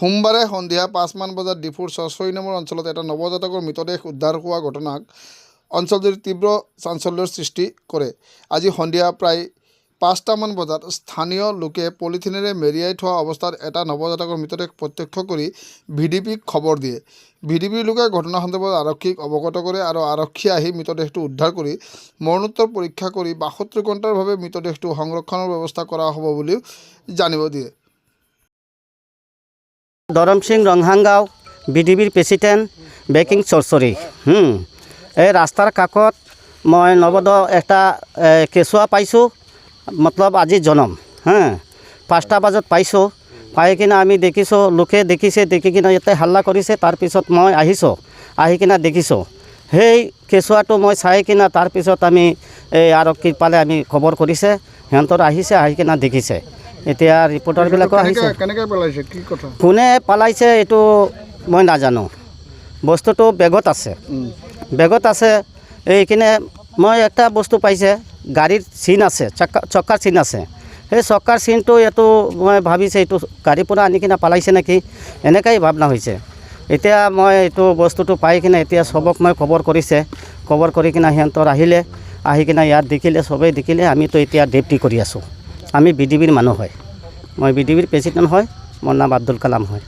সোমবাৰে সন্ধিয়া 5মান বজাত ডিফুৰ 6 নম্বৰ অঞ্চলত এটা নৱজাতকৰ মৃতদেহ উদ্ধাৰ হোৱা ঘটনাক অঞ্চলটোৰ তীব্ৰ চাঞ্চল্যৰ সৃষ্টি কৰে। আজি সন্ধিয়া প্ৰায় 5টামান বজাত স্থানীয় লোকে পলিথিনেৰে মেৰিয়াই থোৱা অৱস্থাত এটা নৱজাতকৰ মৃতদেহ প্ৰত্যক্ষ কৰি ভিডিপিক খবৰ দিয়ে। ভিডিপিৰ লোকে ঘটনা সন্দৰ্ভত আৰক্ষীক অৱগত কৰে আৰু আৰক্ষীয়ে আহি মৃতদেহটো উদ্ধাৰ কৰি মৰণোত্তৰ পৰীক্ষা কৰি 72 ঘণ্টাৰ বাবে মৃতদেহটো সংৰক্ষণৰ ব্যৱস্থা কৰা হ'ব বুলিও জানিব দিয়ে। ধৰম সিং ৰংহাংগাঁও বিডিবিৰ প্ৰেচিডেণ্ট বেকিং চৰচৰী এই ৰাস্তাৰ কাষত মই নৱদ এটা কেঁচুৱা পাইছোঁ, মতলব আজি জনম 5টা বজাত পাইছোঁ। পাই কিনে আমি দেখিছোঁ, লোকে দেখিছে, দেখি কিনে ইয়াতে হাল্লা কৰিছে। তাৰপিছত মই আহিছোঁ, আহি কিনে দেখিছোঁ সেই কেঁচুৱাটো মই চাই কিনে তাৰপিছত আমি এই আৰক্ষীৰ পালে আমি খবৰ কৰিছে, সিহঁতৰ আহিছে, আহি কিনে দেখিছে। এতিয়া ৰিপৰ্টাৰবিলাকো আহিছে। কোনে পালাইছে এইটো মই নাজানো। বস্তুটো বেগত আছে। এইখিনি মই একটা বস্তু পাইছে, গাড়ীৰ চিন আছে, চক্কাৰ চিন আছে। সেই চক্কাৰ চিনটো এইটো মই ভাবিছে এইটো গাড়ীৰ পৰা আনি কিনে পালাইছে নেকি, এনেকাই ভাৱনা হৈছে। এতিয়া মই এইটো বস্তুটো পাই কিনে এতিয়া চবক মই খবৰ কৰি কিনে সিহঁতৰ আহিলে, আহি কিনে ইয়াত দেখিলে, চবেই দেখিলে। আমিতো এতিয়া ডিউটি কৰি আছোঁ। আমি বিডিবিৰ মানুহ হয়, মই বিডিবিৰ প্ৰেচিডেণ্ট হয়, মোৰ নাম আব্দুল কালাম হয়।